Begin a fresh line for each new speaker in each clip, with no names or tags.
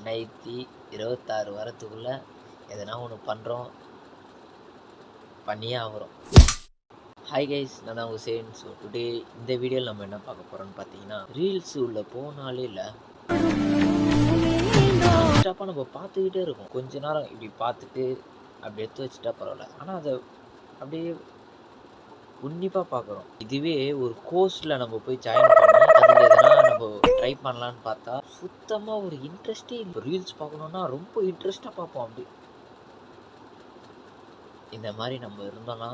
2026 வரத்துக்குள்ளே எதனா ஒன்று பண்ணுறோம், பண்ணியே ஆகிறோம். ஹாய் கைஸ், நான் தான் ஹுசேன். ஸோ டுடே இந்த வீடியோவில் நம்ம என்ன பார்க்க போகிறோம்னு பார்த்தீங்கன்னா, ரீல்ஸ் உள்ள போனாலே இல்லை ஸ்டாப்பாக நம்ம பார்த்துக்கிட்டே இருக்கோம். கொஞ்ச நேரம் இப்படி பார்த்துட்டு அப்படி எடுத்து வச்சுட்டா பரவாயில்ல, ஆனால் அதை அப்படியே உன்னிப்பாக பார்க்குறோம். இதுவே ஒரு கோர்ஸில் நம்ம போய் ஜாயின் பண்ணி அதில் எதனா நம்ம ட்ரை பண்ணலான்னு பார்த்தா சுத்தமாக ஒரு இன்ட்ரெஸ்டே இல்லை. ரீல்ஸ் பார்க்கணுன்னா ரொம்ப இன்ட்ரெஸ்ட்டாக பார்ப்போம். அப்படி இந்த மாதிரி நம்ம இருந்தோன்னா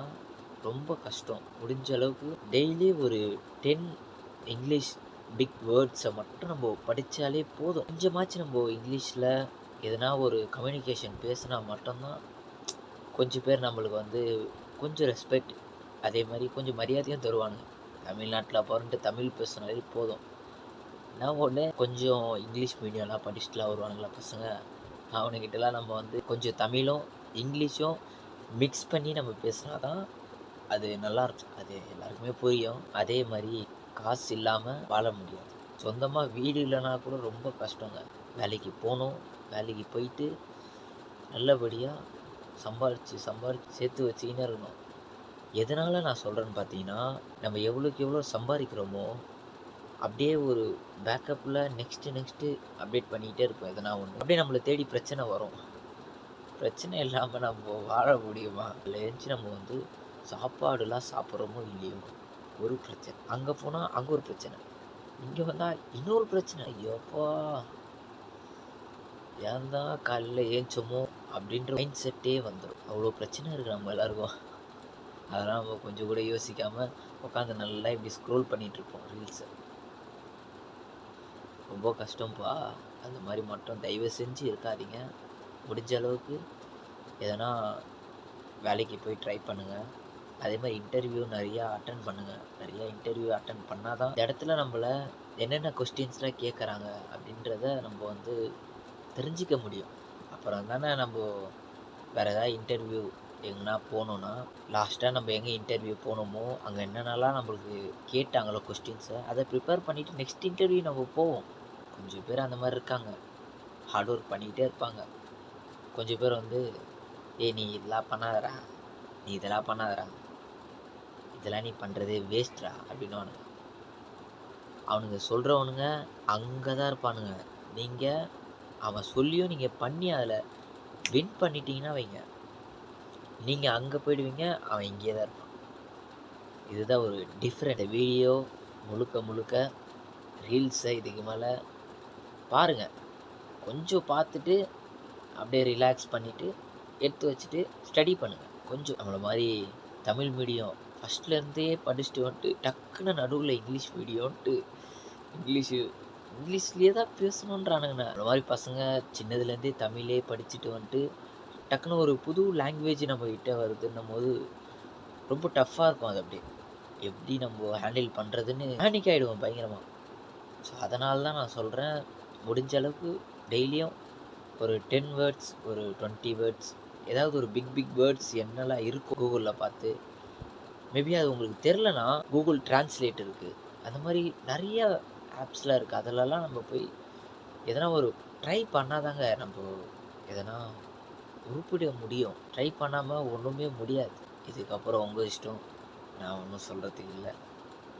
ரொம்ப கஷ்டம். முடிஞ்ச அளவுக்கு டெய்லி ஒரு 10 இங்கிலீஷ் பிக் வேர்ட்ஸை மட்டும் நம்ம படித்தாலே போதும். கொஞ்சமாச்சும் நம்ம இங்கிலீஷில் எதனா ஒரு கம்யூனிகேஷன் பேசினா மட்டும்தான் கொஞ்சம் பேர் நம்மளுக்கு கொஞ்சம் ரெஸ்பெக்ட், அதே மாதிரி கொஞ்சம் மரியாதையும் தருவானுங்க. தமிழ்நாட்டில் பிறந்து தமிழ் பேசினாலே போதும். நான் ஒன்று கொஞ்சம் இங்கிலீஷ் மீடியம்லாம் படிச்சுட்டுலாம் வருவானுங்களா பசங்க, அவனுக்கிட்டலாம் நம்ம கொஞ்சம் தமிழும் இங்கிலீஷும் மிக்ஸ் பண்ணி நம்ம பேசினா தான் அது நல்லாயிருக்கும். அது எல்லாருக்குமே புரியும். அதே மாதிரி காசு இல்லாமல் வாழ முடியாது. சொந்தமாக வீடு இல்லைனா கூட ரொம்ப கஷ்டங்க. வேலைக்கு போகணும், வேலைக்கு போயிட்டு நல்லபடியாக சம்பாரித்து சேர்த்து வச்சுக்கினே இருக்கணும். எதனால் நான் சொல்கிறேன்னு பார்த்தீங்கன்னா, நம்ம எவ்வளோக்கு எவ்வளோ சம்பாதிக்கிறோமோ அப்படியே ஒரு பேக்கப்பில் நெக்ஸ்ட்டு அப்டேட் பண்ணிக்கிட்டே இருப்போம். எதனா ஒன்று அப்படியே நம்மளை தேடி பிரச்சனை வரும். பிரச்சனை இல்லாமல் நம்ம வாழ முடியுமா? அதில் எழுந்துச்சு நம்ம சாப்பாடுலாம் சாப்பிட்றோமோ இல்லையோ ஒரு பிரச்சனை, அங்கே போனால் அங்கே ஒரு பிரச்சனை, இங்கே வந்தால் இன்னொரு பிரச்சனை. ஐயோப்பா, ஏன் தான் காலையில் ஏஞ்சோமோ அப்படின்ற மைண்ட் செட்டே வந்துடும். அவ்வளோ பிரச்சனை இருக்குது நம்ம எல்லாருக்கும். அதெல்லாம் நம்ம கொஞ்சம் கூட யோசிக்காமல் உட்காந்து நல்லா இப்படி ஸ்க்ரோல் பண்ணிகிட்ருப்போம் ரீல்ஸை. ரொம்ப கஷ்டம்ப்பா. அந்த மாதிரி மட்டும் தயவு செஞ்சு இருக்காதீங்க. முடிஞ்ச அளவுக்கு எதனா வேலைக்கு போய் ட்ரை பண்ணுங்கள். அதே மாதிரி இன்டர்வியூ நிறையா அட்டன் பண்ணுங்கள். நிறையா இன்டர்வியூ அட்டன் பண்ணால் தான் இந்த இடத்துல நம்மளை என்னென்ன கொஸ்டின்ஸ்லாம் கேட்குறாங்க அப்படின்றத நம்ம தெரிஞ்சிக்க முடியும். அப்புறம் தானே நம்ம வேறு ஏதாவது இன்டர்வியூ எங்கன்னா போகணுன்னா, லாஸ்ட்டாக நம்ம எங்கே இன்டர்வியூ போகணுமோ அங்கே என்னென்னலாம் நம்மளுக்கு கேட்டாங்களோ கொஸ்டின்ஸை அதை ப்ரிப்பேர் பண்ணிவிட்டு நெக்ஸ்ட் இன்டர்வியூ நம்ம போவோம். கொஞ்சம் பேர் அந்த மாதிரி இருக்காங்க, ஹார்ட் ஒர்க் பண்ணிக்கிட்டே இருப்பாங்க. கொஞ்சம் பேர் நீ இதெல்லாம் பண்ணாதடா, இதெல்லாம் நீ பண்ணுறதே வேஸ்ட்ரா அப்படின்னுவானுங்க. அவனுங்க சொல்கிறவனுங்க அங்கே தான் இருப்பானுங்க. நீங்கள் அவன் சொல்லியும் நீங்கள் பண்ணி அதில் வின் பண்ணிட்டீங்கன்னா வைங்க, நீங்கள் அங்கே போயிடுவீங்க, அவன் இங்கே தான் இருப்பான். இதுதான் ஒரு டிஃப்ரெண்ட். வீடியோ முழுக்க ரீல்ஸை இதுக்கு மேலே பாருங்கள். கொஞ்சம் பார்த்துட்டு அப்படியே ரிலாக்ஸ் பண்ணிவிட்டு எடுத்து வச்சுட்டு ஸ்டடி பண்ணுங்கள். கொஞ்சம் நம்மளை மாதிரி தமிழ் மீடியம் ஃபஸ்ட்லேருந்தே படிச்சுட்டு டக்குன்னு நடுவில் இங்கிலீஷ் மீடியம்ன்ட்டு இங்கிலீஷ்லேயே தான் பேசணுன்றானுங்கண்ணா. அந்த மாதிரி பசங்க சின்னதுலேருந்தே தமிழே படிச்சுட்டு டக்குன்னு ஒரு புது லாங்குவேஜ் நம்மக்கிட்ட வருதுன்னும் போது ரொம்ப டஃப்பாக இருக்கும். அது அப்படியே எப்படி நம்ம ஹேண்டில் பண்ணுறதுன்னு பேனிக் ஆகிடுவோம் பயங்கரமாக. ஸோ அதனால தான் நான் சொல்கிறேன், முடிஞ்ச அளவுக்கு டெய்லியும் ஒரு 10 வேர்ட்ஸ், ஒரு 20 வேர்ட்ஸ், ஏதாவது ஒரு பிக் வேர்ட்ஸ் என்னெல்லாம் இருக்கும் கூகுளில் பார்த்து, மேபி அது உங்களுக்கு தெரிலனா கூகுள் டிரான்ஸ்லேட் இருக்குது. அந்த மாதிரி நிறைய ஆப்ஸ்லாம் இருக்குது. அதிலலாம் நம்ம போய் எதனா ஒரு ட்ரை பண்ணாதாங்க நம்ம எதனா உருப்பிட முடியும். ட்ரை பண்ணாமல் ஒன்றுமே முடியாது. இதுக்கப்புறம் உங்கள் இஷ்டம், நான் ஒன்றும் சொல்கிறதுக்கு இல்லை.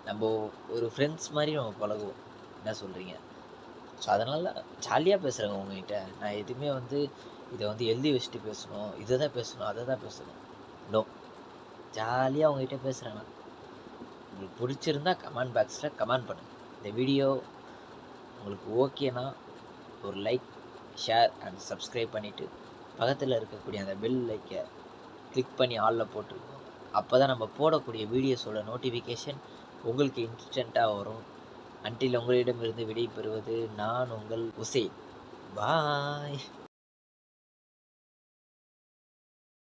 நம்ம ஒரு ஃப்ரெண்ட்ஸ் மாதிரி நம்ம பழகுவோம். என்ன சொல்கிறீங்க? ஸோ அதனால் ஜாலியாக பேசுகிறேங்க உங்கள்கிட்ட. நான் எதுவுமே இதை எழுதி வச்சுட்டு பேசணும், இதை தான் பேசணும், அதை தான் பேசணும், நோ. ஜாலியாக உங்கள்கிட்ட பேசுகிறேன் நான். உங்களுக்கு பிடிச்சிருந்தா கமெண்ட் பாக்ஸில் கமெண்ட் பண்ணுங்கள். இந்த வீடியோ உங்களுக்கு ஓகேனா ஒரு லைக், ஷேர் அண்ட் சப்ஸ்கிரைப் பண்ணிவிட்டு பக்கத்தில் இருக்கக்கூடிய அந்த பெல் லைக்கை கிளிக் பண்ணி ஆலில் போட்டுருக்கோம். அப்போ தான் நம்ம போடக்கூடிய வீடியோஸோட நோட்டிஃபிகேஷன் உங்களுக்கு இன்ஸ்டண்ட்டாக வரும். அன்டில் உங்களிடமிருந்து விடை பெறுவது நான் உங்கள் ஹுசேன். பாய்.